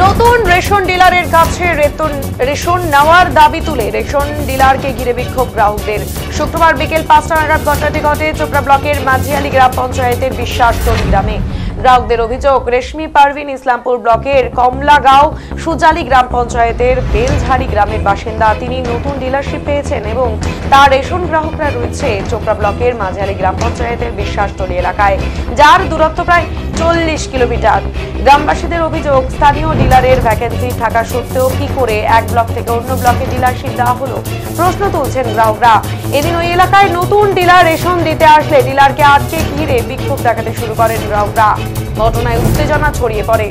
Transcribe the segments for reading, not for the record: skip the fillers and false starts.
নতুন রেশন ডিলারের কাছে রেশন নেওয়ার দাবি তুলে রেশন ডিলারকে ঘিরে বিক্ষোভ গ্রাহকদের। শুক্রবার বিকেল 5টা নাগাদ ঘটনাটি ঘটে চোপড়া ব্লকের মাঝিয়ালি গ্রাম পঞ্চায়েতের বিশ্বাসতলী গ্রামে। গ্রাহকদের অভিযোগ, রেশমি পারভিন ইসলামপুর ব্লকের কমলাগাঁও সুজালি গ্রাম পঞ্চায়েতের বেলঝাড়ি গ্রামের বাসিন্দা। তিনি নতুন ডিলারশিপ পেয়েছেন এবং তার রেশন গ্রাহকরা রয়েছে চোপড়া ব্লকের মাঝিয়ালি গ্রাম পঞ্চায়েতের বিশ্বাসতলী এলাকায়, যার দূরত্ব প্রায় 40 কিলোমিটার। গ্রামবাসীদের অভিযোগ, স্থানীয় ডিলারের ভ্যাকেন্সি থাকা সত্ত্বেও কি করে এক ব্লক থেকে অন্য ব্লকে ডিলারশিপ দেওয়া হলো, প্রশ্ন তুলছেন গ্রাহকরা। এদিন ওই এলাকায় নতুন ডিলার রেশন দিতে আসলে ডিলারকে আটকে ঘিরে বিক্ষোভ দেখাতে শুরু করেন গ্রাহকরা। ঘটনায় উত্তেজনা ছড়িয়ে পড়ে।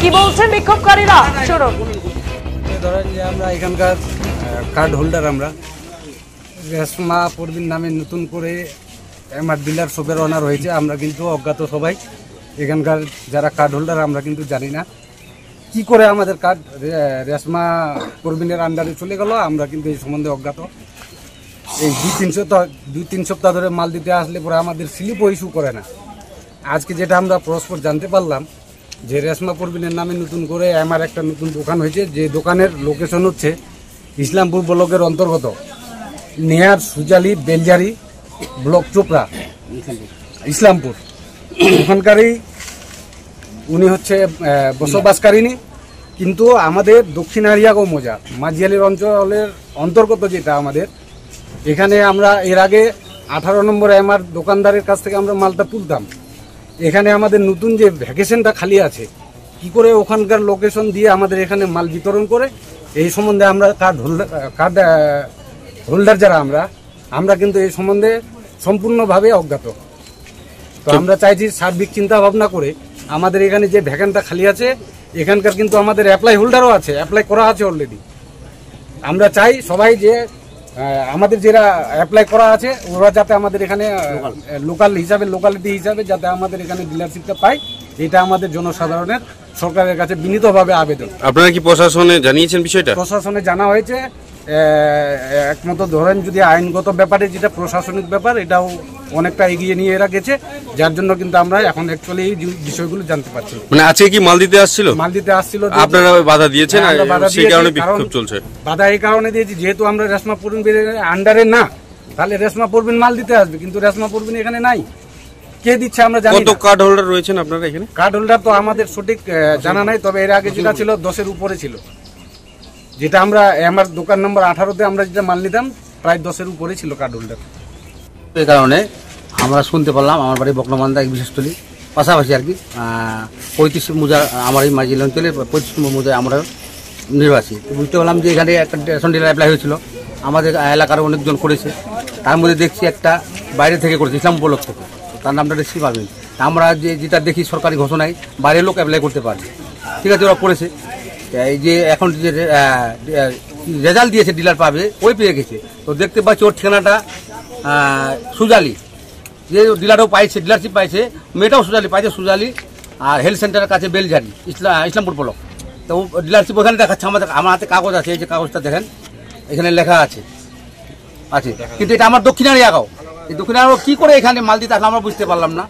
কি বলছেন বিক্ষোভকারীরা, শুনুন। ধরেন যে আমরা এখানকার কার্ড হোল্ডার, আমরা রেশমা পারভিন নামে নতুন করে আমার ডিলার শপের অনার হয়েছে। আমরা কিন্তু অজ্ঞাত সবাই, এখানকার যারা কার্ড হোল্ডার আমরা কিন্তু জানি না কি করে আমাদের কার্ড রেশমা পারভিনের আন্ডারে চলে গেল, আমরা কিন্তু এই সম্বন্ধে অজ্ঞাত। এই 2-3 সপ্তাহ ধরে মাল দিতে আসলে পরে আমাদের স্লিপও ইস্যু করে না। আজকে যেটা আমরা পরস্পর জানতে পারলাম যে রেশমা পারভিনের নামে নতুন করে আমার একটা নতুন দোকান হয়েছে, যে দোকানের লোকেশন হচ্ছে ইসলামপুর ব্লকের অন্তর্গত নেয়ার সুজালি বেলঝাড়ি ব্লক চোপড়া ইসলামপুর। ওখানকারই উনি হচ্ছে বসবাসকারিনী, কিন্তু আমাদের দক্ষিণ আরিয়াগাঁও মৌজা মাঝিয়ালির অঞ্চলের অন্তর্গত যেটা আমাদের, এখানে আমরা এর আগে 18 নম্বর আমার দোকানদারের কাছ থেকে আমরা মালটা তুলতাম। এখানে আমাদের নতুন যে ভ্যাকেশনটা খালি আছে, কি করে ওখানকার লোকেশন দিয়ে আমাদের এখানে মাল বিতরণ করে, এই সম্বন্ধে আমরা কার্ড হোল্ডার যারা আমরা কিন্তু এই সম্বন্ধে সম্পূর্ণভাবে অজ্ঞাত। তো আমরা চাইছি সার্বিক চিন্তা ভাবনা করে আমাদের এখানে যে ভ্যাকেন্টটা খালি আছে, এখানকার কিন্তু আমাদের অ্যাপ্লাই হোল্ডারও আছে, অ্যাপ্লাই করা আছে অলরেডি। আমরা চাই সবাই যে আমাদের যারা অ্যাপ্লাই করা আছে ওরা যাতে আমাদের এখানে লোকালিটি হিসাবে যাতে আমাদের এখানে ডিলারশিপটা পায়, এটা আমাদের জনসাধারণের সরকারের কাছে বিনীতভাবে আবেদন। আপনারা কি প্রশাসনে জানিয়েছেন বিষয়টা? প্রশাসনে জানা হয়েছে। একমত ধরেন যদি আইনগত ব্যাপারে যেটা প্রশাসনিক ব্যাপার, এটাও অনেকটা এগিয়ে নিয়ে এরা গেছে, যার জন্য কিন্তু আমরা এখন অ্যাকচুয়ালি এই বিষয়গুলো জানতে পারছি। মানে আজকে কি মাল দিতে আসছিল? মাল দিতে আসছিল, আপনারা বাধা দিয়েছেন? সেই কারণে বিক্ষোভ চলছে। বাধা এই কারণে দিয়েছি, যেহেতু আমরা রেশমা পারভিনের আন্ডারে না, তাহলে রেশমা পারভিন মাল দিতে আসবে, কিন্তু রেশমা পারভিন এখানে নাই। কে দিচ্ছে আমরা জানি না। কত কার্ড হোল্ডার রয়েছেন আপনারা এখানে? কার্ড হোল্ডার তো আমাদের সঠিক জানা নাই, তবে এর আগে যেটা ছিল 10-এর উপরে ছিল। যেটা আমরা আমার দোকান নম্বর 18-তে আমরা যেটা মাল নিতাম, প্রায় 10-এর উপরে ছিল কার্ড হোল্ডার। এই কারণে আমরা শুনতে পারলাম, আমার বাড়ি বকনামান্দা এক বিশেষস্থলী পাশাপাশি আর কি 35 মৌজা, আমার এই মাঝিল অঞ্চলে 35 মৌজায় আমরা নির্বাসী। বুঝতে পারলাম যে এখানে একটা রেশন ডিলার অ্যাপ্লাই হয়েছিল, আমাদের এলাকার অনেকজন করেছে। তার মধ্যে দেখছি একটা বাইরে থেকে করেছে, ইসলাম ব্লক থেকে, তার নামটা রেশমি পারভিন। আমরা যেটা দেখি সরকারি ঘোষণায় বাইরের লোক অ্যাপ্লাই করতে পারবে, ঠিক আছে, ওরা করেছে। এই যে এখন যে রেজাল্ট দিয়েছে ডিলার পাবে, ওই পেয়ে গেছে। তো দেখতে পাচ্ছি ওর ঠিকানাটা সুজালি, যে ডিলারও পাইছে, ডিলারশিপ পাইছে, মেয়েটাও সুজালি পাইছে, সুজালি আর হেলথ সেন্টারের কাছে বেলঝাড়ি ইসলামপুর ব্লক। তো ডিলারশিপ ওখানে দেখাচ্ছে। আমার হাতে কাগজ আছে, এই যে কাগজটা দেখেন, এখানে লেখা আছে, কিন্তু এটা আমার দক্ষিণ আরিয়াগাঁও। এই দক্ষিণ আরিয়াগাঁও কী করে এখানে মাল দিতে আসলে আমরা বুঝতে পারলাম না,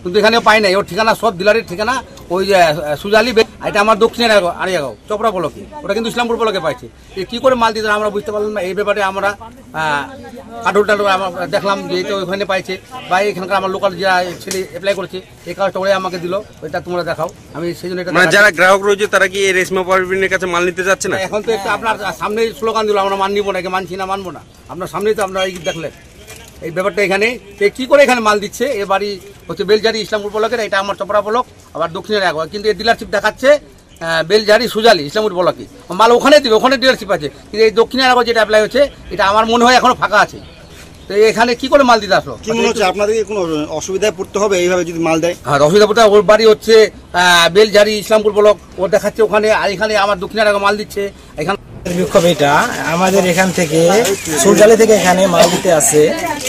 কিন্তু এখানেও পাই নাই। ওর ঠিকানা সব ডিলারের ঠিকানা ওই যে সুজালি, এটা আমার দক্ষিণ আরিয়াগাঁও চোপড়া ব্লকে, ওটা কিন্তু ইসলামপুর ব্লকে পাইছে। কি করে মাল দিতে আমরা বুঝতে পারলাম না। এই ব্যাপারে আমরা কার্ডটা দেখলাম যে এটা ওইখানে পাইছে, বা এখানকার আমার লোকাল যারা ছেলে অ্যাপ্লাই করেছে, এই কাগজটা ওরা আমাকে দিল, ওইটা তোমরা দেখাও। আমি সেই জন্য যারা গ্রাহক রয়েছে তারা কি এই রেশমা পারভিনের কাছে মাল নিতে যাচ্ছে না? এখন তো একটু আপনার সামনেই স্লোগান দিল, আমরা মান নিবো না, মানছি না, মানবো না। আপনার সামনেই তো আপনারা দেখলেন এই ব্যাপারটা। এখানে কি করে এখানে মাল দিচ্ছে, এ বাড়ি হচ্ছে বেলঝাড়ি ইসলামপুর ব্লকের, এটা আমার চোপড়া ব্লক, আবার দক্ষিণের এক, কিন্তু এই ডিলারশিপ দেখাচ্ছে বেলঝাড়ি সুজালি ইসলামপুর ব্লকে। মাল ওখানে দিবে, ওখানে ডিলারশিপ আছে, কিন্তু এই দক্ষিণের এক যেটা অ্যাপ্লাই হচ্ছে, এটা আমার মনে হয় এখনো ফাঁকা আছে। তো এখানে কি করে মাল দিতে আসলো? কি মনে হচ্ছে আপনাদেরকে কোনো অসুবিধায় পড়তে হবে এইভাবে যদি মাল দেয়? আর অসুবিধা পড়তে ওর বাড়ি হচ্ছে বেলঝাড়ি ইসলামপুর ব্লক, ও দেখাচ্ছে ওখানে, আর এখানে আমার দক্ষিণের মাল দিচ্ছে এখানে। বিক্ষোভ এটা আমাদের এখান থেকে সুরজালি থেকে এখানে মাল দিতে আসে।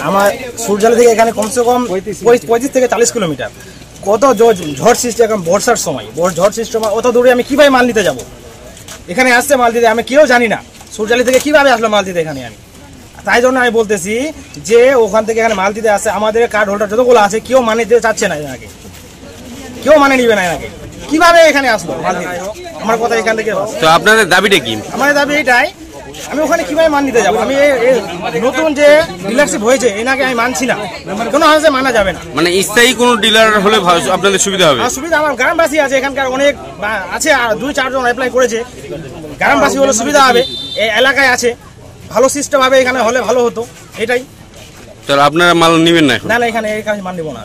আমার সুরজালি থেকে এখানে কমসে কম 35 থেকে 40 কিলোমিটার। কত ঝড় সৃষ্টি, এখন বর্ষার সময় ঝড় সৃষ্টি, অত দূরে আমি কিভাবে মাল নিতে যাব? এখানে আসছে মাল দিতে, আমি কেউ জানি না সুরজালি থেকে কিভাবে আসলো মাল দিতে এখানে। আমি তাই জন্য আমি বলতেছি যে ওখান থেকে এখানে মাল দিতে আসে, আমাদের কার্ড হোল্ডার যতগুলো আছে কেউ মানে দিতে চাচ্ছে না এনাকে, কেউ মানে নিবে না এনাকে। কিভাবে এখানে আসলো মাল দিতে? আমার কথা এখান থেকে। তো আপনাদের দাবিটা কি? আমাদের দাবি এটাই, আমি ওখানে কিভাবে মান নিতে যাবো? আমি নতুন যে ডিলারশিপ হয়েছে এনাকে আমি মানছি না, কোনো হাসে মানা যাবে না। মানে স্থায়ী কোনো ডিলার হলে আপনাদের সুবিধা হবে? সুবিধা আমার গ্রামবাসী আছে, এখানকার অনেক আছে, আর 2-4 জন অ্যাপ্লাই করেছে। গ্রামবাসী হলে সুবিধা হবে, এই এলাকায় আছে, ভালো সিস্টেম হবে, এখানে হলে ভালো হতো, এটাই। তাহলে আপনারা মাল নেবেন না এখন? না, এখানে মান নেবো না।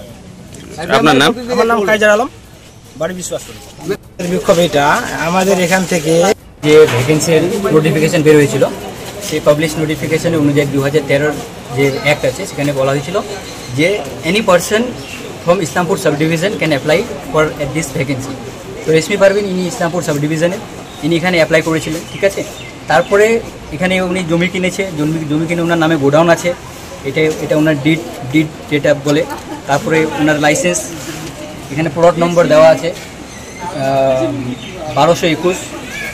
আপনার নাম? আমার নাম কাইজার আলম, বাড়ি বিশ্বাস করি। বিক্ষোভ এটা আমাদের এখান থেকে যে ভ্যাকেন্সির নোটিফিকেশন বের হয়েছিল, সেই পাবলিশ নোটিফিকেশন অনুযায়ী 2013 যে অ্যাক্ট আছে সেখানে বলা হয়েছিল যে any person from Islampur sub division can apply for this vacancy. তো রেশমি পারভিন ইনি ইসলামপুর সাব ডিভিশনে, ইনি এখানে অ্যাপ্লাই করেছিলেন, ঠিক আছে। তারপরে এখানে উনি জমি কিনেছে, জমি কিনে ওনার নামে গোডাউন আছে, এটা ওনার ডিড যেটা বলে। তারপরে ওনার লাইসেন্স, এখানে প্লট নম্বর দেওয়া আছে 1221।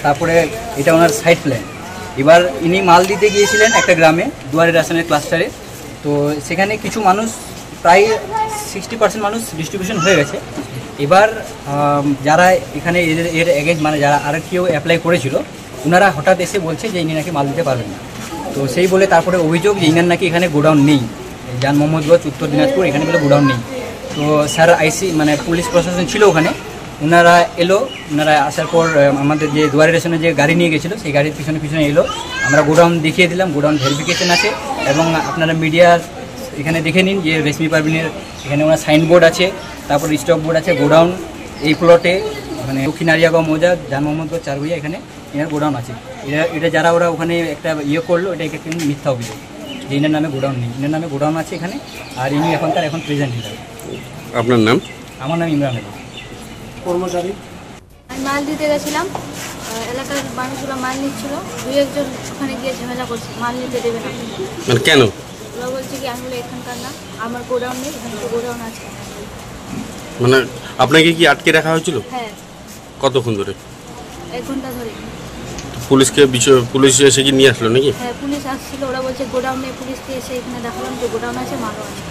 তারপরে এটা ওনার সাইড প্ল্যান। এবার ইনি মাল দিতে গিয়েছিলেন একটা গ্রামে, দুয়ারে রেশনের ক্লাস্টারে। তো সেখানে কিছু মানুষ, প্রায় 60% মানুষ ডিস্ট্রিবিউশন হয়ে গেছে। এবার যারা এখানে এর এগেন্স্ট, মানে যারা আর কেউ অ্যাপ্লাই করেছিল, ওনারা হঠাৎ এসে বলছে যে ইনি নাকি মাল দিতে পারবেন না। তো সেই বলে তারপরে অভিযোগ যে ইনার নাকি এখানে গোডাউন নেই, জান মোহাম্মদগঞ্জ, উত্তর দিনাজপুর, এখানে বলে গোডাউন নেই। তো স্যার আইসি মানে পুলিশ প্রশাসন ছিল ওখানে, ওনারা এলো। ওনারা আসার পর আমাদের যে দুয়ারে রেশনের যে গাড়ি নিয়ে গেছিলো সেই গাড়ির পিছনে এলো। আমরা গোডাউন দেখিয়ে দিলাম, গোডাউন ভেরিফিকেশন আছে। এবং আপনারা মিডিয়ার এখানে দেখে নিন যে রেশমি পারভিনের এখানে ওনার সাইনবোর্ড আছে, তারপর স্টক বোর্ড আছে। গোডাউন এই প্লটে, মানে দক্ষিণ আরিয়াগাঁও মৌজা, জান মোহাম্মদগঞ্জ, চারগুইয়া, এখানে এনার গোডাউন আছে। এটা যারা ওরা ওখানে একটা করলো, এটা একটা মিথ্যা অভিযোগ যে ইনার নামে গোডাউন নেই। ইনার নামে গোডাউন আছে এখানে, আর ইনি এখন প্রেজেন্ট হিসাবে। আপনার নাম? আমার নাম ইমরান আলী। কর্মচারী। আমি মাল দিতে গেছিলাম, এলাকার মানুষগুলো মাল নিচ্ছিল, 2-1 জন ওখানে গিয়ে ঝামেলা করছে, মাল নিতে দেবে না। মানে কেন? ওরা বলছে কি আমি বলে এখানকার না, আমার গোডাউন নেই, এখানে তো গোডাউন আছে। মানে আপনাকে কি আটকে রাখা হয়েছিল? হ্যাঁ, কতক্ষণ ধরে? 1 ঘন্টা ধরে। পুলিশ এসে কি নিয়ে আসলো নাকি? হ্যাঁ, পুলিশ আসছিল, ওরা বলছে গোডাউন নেই। পুলিশকে এসে এখানে দেখালাম যে গোডাউন আছে, মালও আছে।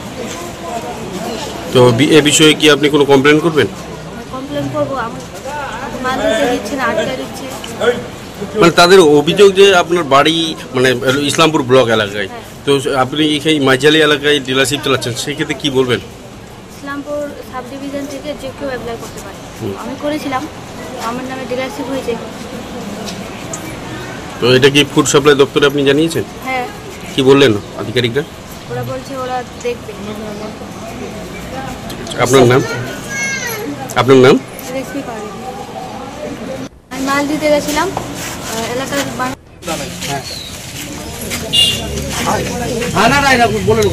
তো এ বিষয়ে কি আপনি কোনো কমপ্লেন করবেন? কমপ্লেন করবো, আমার মাল দিতে দিচ্ছে না, আটকা দিচ্ছে। মানে তাদের অভিযোগ যে আপনার বাড়ি মানে ইসলামপুর ব্লক এলাকায়, তো আপনি এই মাঝালি এলাকায় ডিলারশিপ চালাচ্ছেন, সেক্ষেত্রে কি বলবেন? ইসলামপুর সাব ডিভিশন থেকে যে কেউ অ্যাপ্লাই করতে পারে। আমি করেছিলাম, আমার নামে ডিলারশিপ হয়েছে। তো এটা কি ফুড সাপ্লাই দপ্তরে আপনি জানিয়েছেন? হ্যাঁ। কি বললেন আধিকারিকরা? ওরা বলছে ওরা দেখবে। আপনার নাম? আপনার নাম? রেশমি পারভিন। আমি মাল দিতে গেছিলাম, এলাকার মানুষ। না বলেন